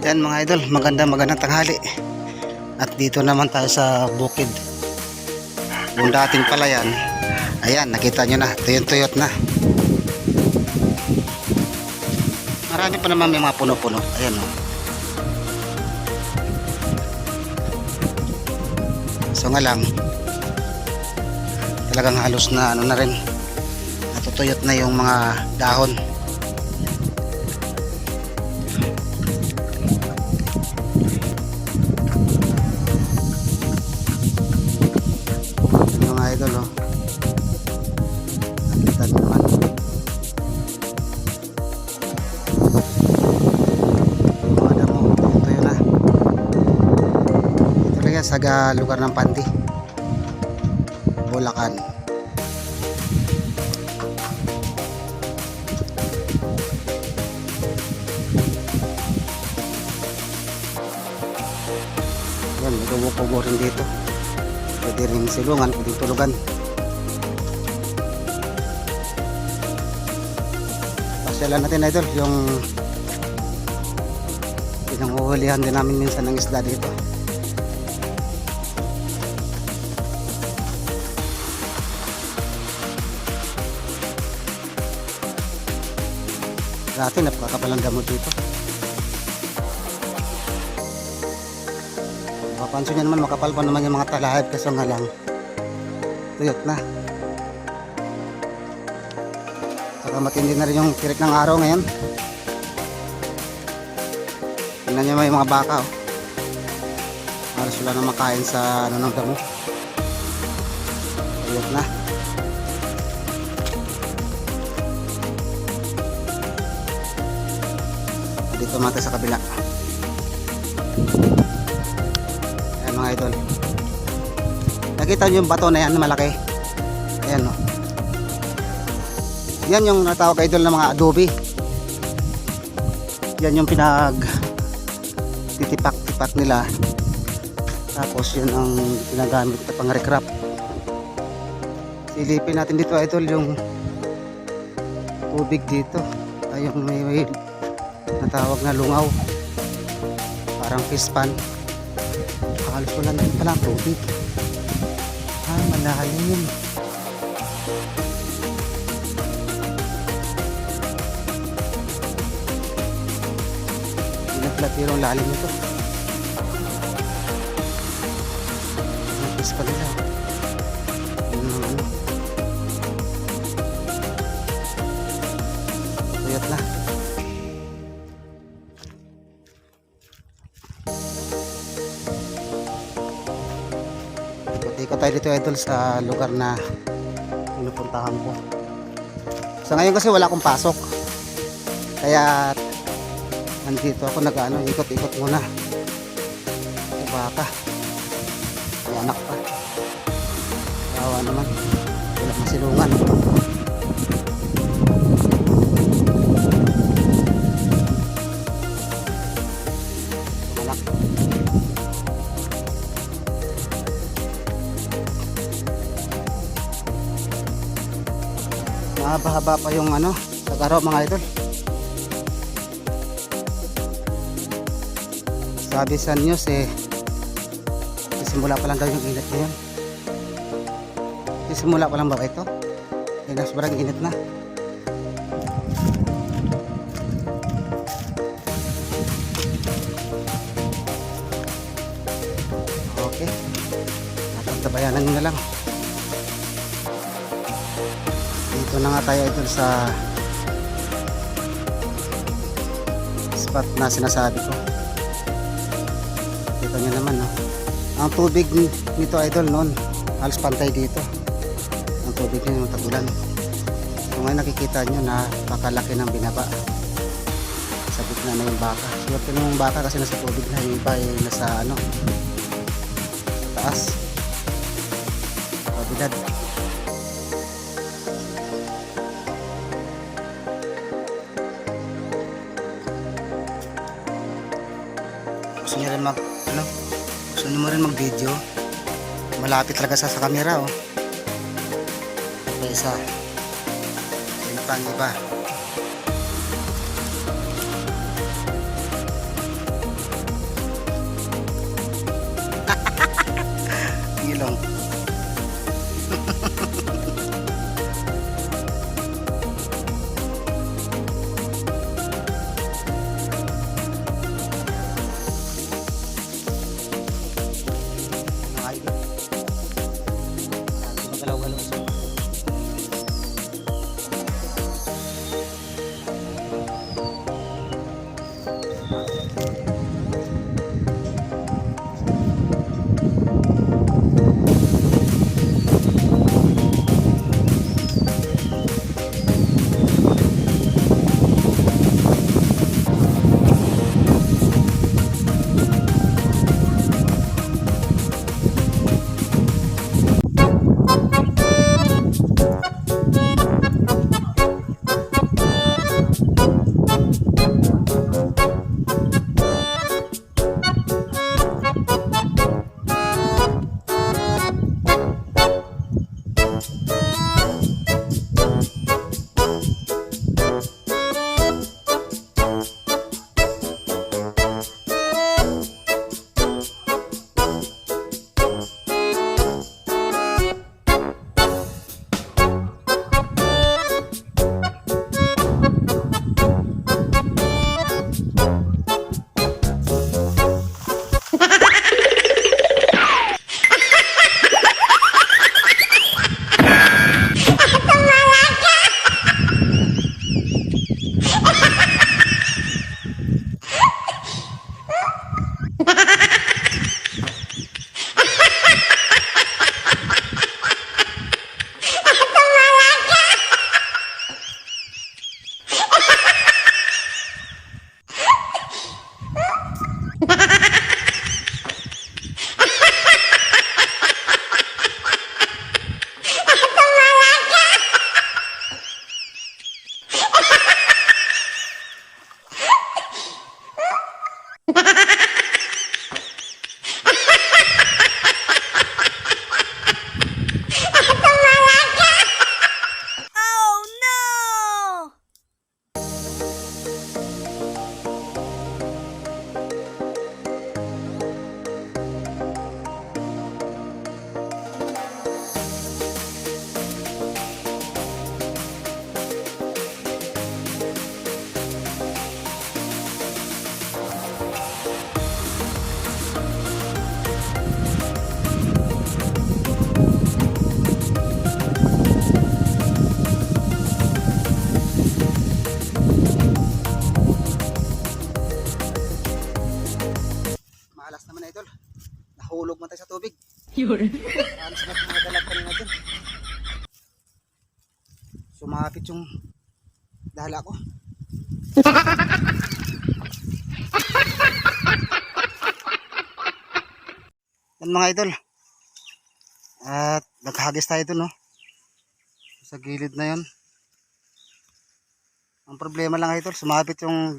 Yan mga idol, magandang tanghali. At dito naman tayo sa bukid. Yung dating palayan, ayan, nakita nyo na, tuyot-tuyot na. Marami pa naman may mga puno-puno. Ayan o. So nga lang, talagang halos na ano na rin, natutuyot na yung mga dahon. Mga idol oh, nakita nyo naman mga damo, ito yun na. Ito lang yan sa lugar ng Pandi, Bulacan. Yan, may kubo-kubo rin dito. Pwede rin silungan, pwede tulugan. Pasyalan natin idol yung pinanguhulihan din namin minsan ng isda dito. Dati napakakapalang gamot dito. Mapapansin nyo naman, makapal pa naman yung mga talahib, kasi nga lang tuyot na. Saka matindi na rin yung tirik ng araw ngayon. Tingnan nyo may mga baka oh. Halos wala na makain sa ano ng damo. Tuyot na. Dito mata sa kabila. Mga idol, nakita nyo yung bato na yan na malaki. Ayan o, yan yung natawag idol ng mga adobe. Yan yung pinag titipak-tipak nila, tapos yun ang ginagamit na pang recrap. Silipin natin dito idol yung tubig dito. Ay yung may natawag na lungaw, parang fish pan. Halos wala na rin pala ang tubig. Malalim. Pinaglatiro ang lalim nito. Nagpis pa nila. Tuyot na. Ikot tayo dito idol sa lugar na pinupuntahan ko. So ngayon kasi wala akong pasok, kaya nandito ako nag-ano, ikot-ikot muna. May baka, may anak pa, kawawa naman, wala masilungan. Anak. Mahaba-haba pa yung ano, tagaraw mga idol. Sabi sa news simula pa lang daw yung init ngayon. Simula pa lang ba ito? Sobrang init na. Okay, natagtabayanan nyo na lang. Dito na nga tayo idol sa spot na sinasabi ko. Kita nyo naman no? Ang tubig nito idol noon halos pantay dito. Ang tubig nyo yung tagulan. So ngayon nakikita nyo na pakalaki ng binaba. Sa gitna na yung baka. Swerte na yung baka kasi nasa tubig na. Yung iba ay nasa ano, sa taas, pabilad. Gusto nyo rin gusto nyo mo rin mag video, malapit talaga sa camera oh. Kaysa yung pang iba. ilong. Mga idol. Magalaw-galaw siya. Maalas naman idol. Nahulog man tayo sa tubig. Yun. Alas na mga dalag kanina dyan. Sumapit yung dala ko. Yan mga idol. At naghagis tayo dun, no? Sa gilid na yun. Ang problema lang idol, sumapit yung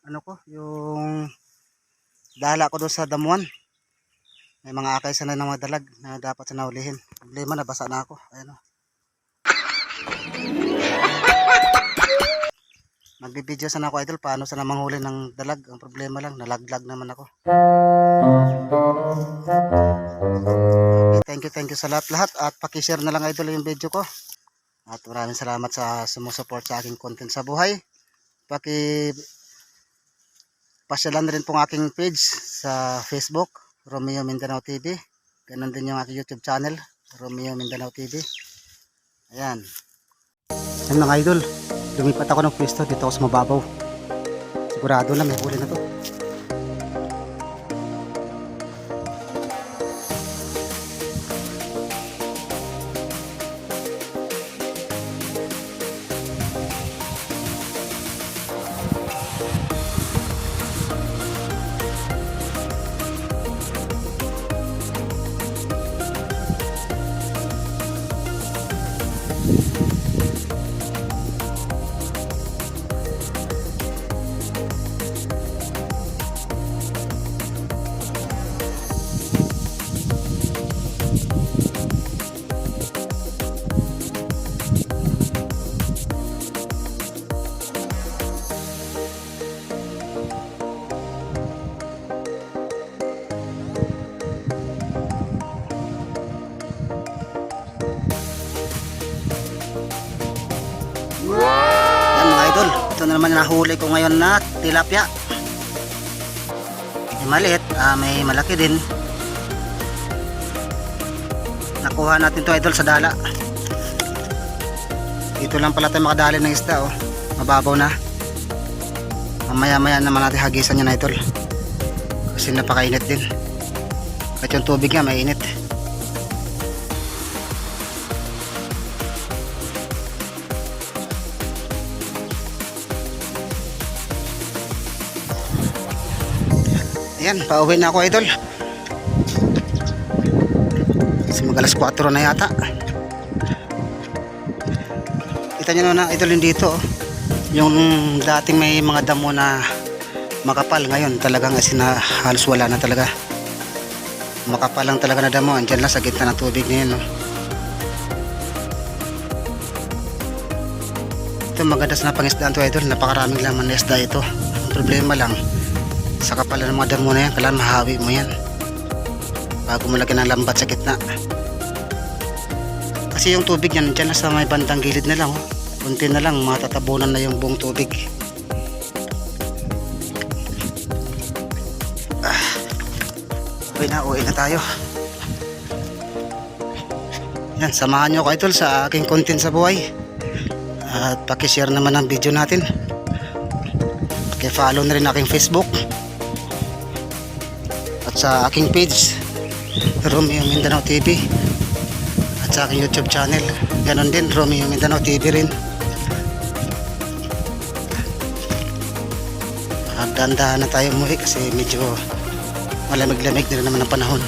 ano ko, yung dala ko doon sa damuan. May mga akay sana ng mga dalag na dapat sa naulihin. Problema, nabasa na ako. Ayan, o. Magbibideo sana ako idol paano sana manghuli ng dalag. Ang problema lang, nalaglag naman ako. Okay, thank you sa lahat at pakishare na lang idol yung video ko. At maraming salamat sa sumusuport sa aking content sa buhay. Pasyalan rin pong aking page sa Facebook, Romeo Mindanao TV. Ganon din yung aking YouTube channel, Romeo Mindanao TV. Ayan. Ayan mga idol, lumipat ako ng pwesto dito ako sa mababaw. Sigurado na may huli na to. idol. Ito na naman nahuli ko ngayon na tilapia. May maliit, may malaki din. Nakuha natin to idol sa dala. Dito lang pala tayo makadali ng isda oh. Mababaw na. Mamaya maya naman natin hagisan yan idol. Kasi napakainit din. Kahit yung tubig nga mainit. Ayan, pauwi na ako idol. Kasi mag alas 4 na yata. Kita nyo na idol yung dito oh. Yung dating may mga damo na makapal, ngayon talagang asin na halos wala na talaga. Makapal lang talaga na damo, andyan lang sa gitna ng tubig na yun oh. Ito maganda sa pangisdaan to idol, napakaraming laman na isda ito. Ang problema lang sa kapalan ng mga damo na yan, kailangan mahawi mo yan bago mo lagyan ng lambat sa gitna. Kasi yung tubig yan dyan sa may bandang gilid na lang oh. Kunti na lang matatabunan na yung buong tubig. Uwi na tayo. Yan, samahan nyo ako idol sa aking content sa buhay. At pakishare naman ang video natin. Paki-follow na rin aking Facebook. At sa aking page Romeo Mindanao TV. At sa aking YouTube channel ganon din, Romeo Mindanao TV rin. Dahan-dahan na tayo umuwi kasi medyo malamig-lamig na rin naman ang panahon.